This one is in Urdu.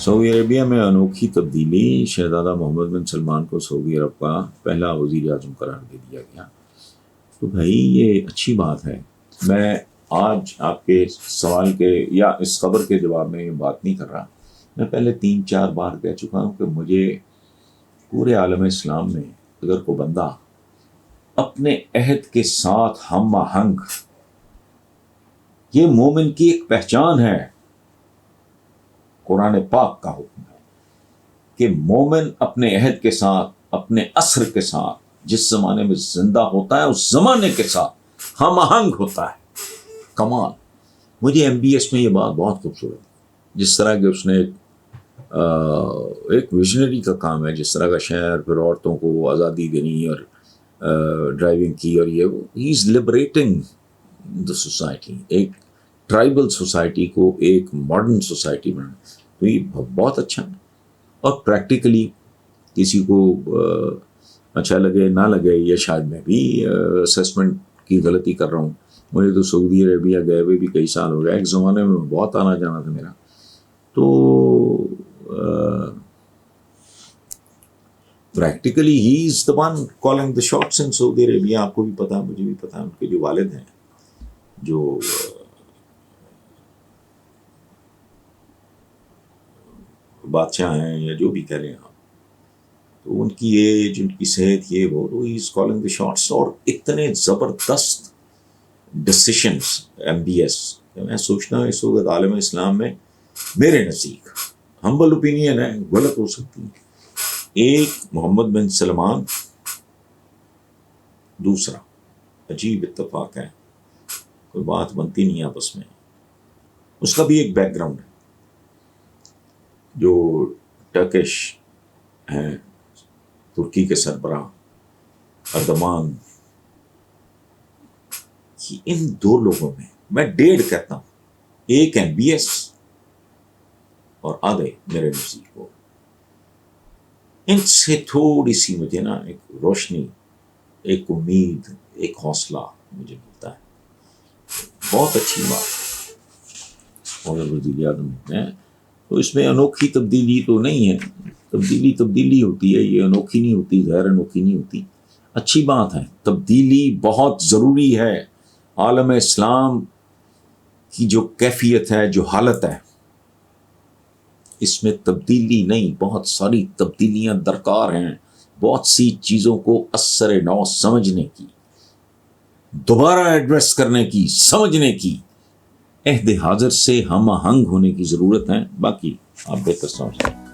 سعودی عربیہ میں انوکھی تبدیلی، شہزادہ محمد بن سلمان کو سعودی عرب کا پہلا وزیر اعظم قرار دے دیا گیا۔ تو بھائی یہ اچھی بات ہے۔ میں آج آپ کے سوال کے یا اس خبر کے جواب میں یہ بات نہیں کر رہا، میں پہلے 3-4 بار کہہ چکا ہوں کہ مجھے پورے عالم اسلام میں اگر کوئی بندہ اپنے عہد کے ساتھ ہم آہنگ، یہ مومن کی ایک پہچان ہے، قرآن پاک کا حکم ہے کہ مومن اپنے عہد کے ساتھ، اپنے عصر کے ساتھ، جس زمانے میں زندہ ہوتا ہے اس زمانے کے ساتھ ہم آہنگ ہوتا ہے۔ کمال۔ مجھے MBS میں یہ بات بہت خوبصورت، جس طرح کہ اس نے ایک ویژنری کا کام ہے، جس طرح کا شہر، پھر عورتوں کو آزادی دینی اور ڈرائیونگ کی، اور یہ ہی از لبریٹنگ دا سوسائٹی، ایک ٹرائبل سوسائٹی کو ایک ماڈرن سوسائٹی بنانا، تو یہ بہت اچھا ہے۔ اور پریکٹیکلی کسی کو اچھا لگے نہ لگے، یا شاید میں بھی اسیسمنٹ کی غلطی کر رہا ہوں، مجھے تو سعودی عربیہ گئے ہوئے بھی کئی سال ہو گئے، ایک زمانے میں بہت آنا جانا تھا میرا، تو پریکٹیکلی ہی is the one calling the shots in Saudi Arabia. آپ کو بھی پتا، مجھے بھی پتا، ان کے جو والد ہیں، جو بادشاہ ہیں یا جو بھی کہہ لیں آپ، تو ان کی ایج، ان کی صحت، یہ وہ ہی از کالنگ دا شاٹس، اور اتنے زبردست ڈسیشنز MBS کہ میں سوچتا ہوں اس وقت عالم اسلام میں میرے نزدیک، ہمبل اوپینین ہے، غلط ہو سکتی ہے، ایک محمد بن سلمان، دوسرا عجیب اتفاق ہے، کوئی بات بنتی نہیں آپس میں، اس کا بھی ایک بیک گراؤنڈ ہے، جو ٹرکش ہیں، ترکی کے سربراہ اردوان، ان دو لوگوں میں 1.5 کہتا ہوں، ایک MBS اور آدھے میرے نزدیک کو، ان سے تھوڑی سی مجھے نا ایک روشنی، ایک امید، ایک حوصلہ مجھے ملتا ہے۔ بہت اچھی بات اور وزیر اعظم ہے، تو اس میں انوکھی تبدیلی تو نہیں ہے، تبدیلی ہوتی ہے، یہ انوکھی نہیں ہوتی، غیر انوکھی نہیں ہوتی، اچھی بات ہے، تبدیلی بہت ضروری ہے۔ عالم اسلام کی جو کیفیت ہے، جو حالت ہے، اس میں تبدیلی نہیں، بہت ساری تبدیلیاں درکار ہیں، بہت سی چیزوں کو اثر نو سمجھنے کی، دوبارہ ایڈریس کرنے کی، سمجھنے کی، عہد حاضر سے ہم آہنگ ہونے کی ضرورت ہے۔ باقی آپ بہتر سمجھتے ہیں۔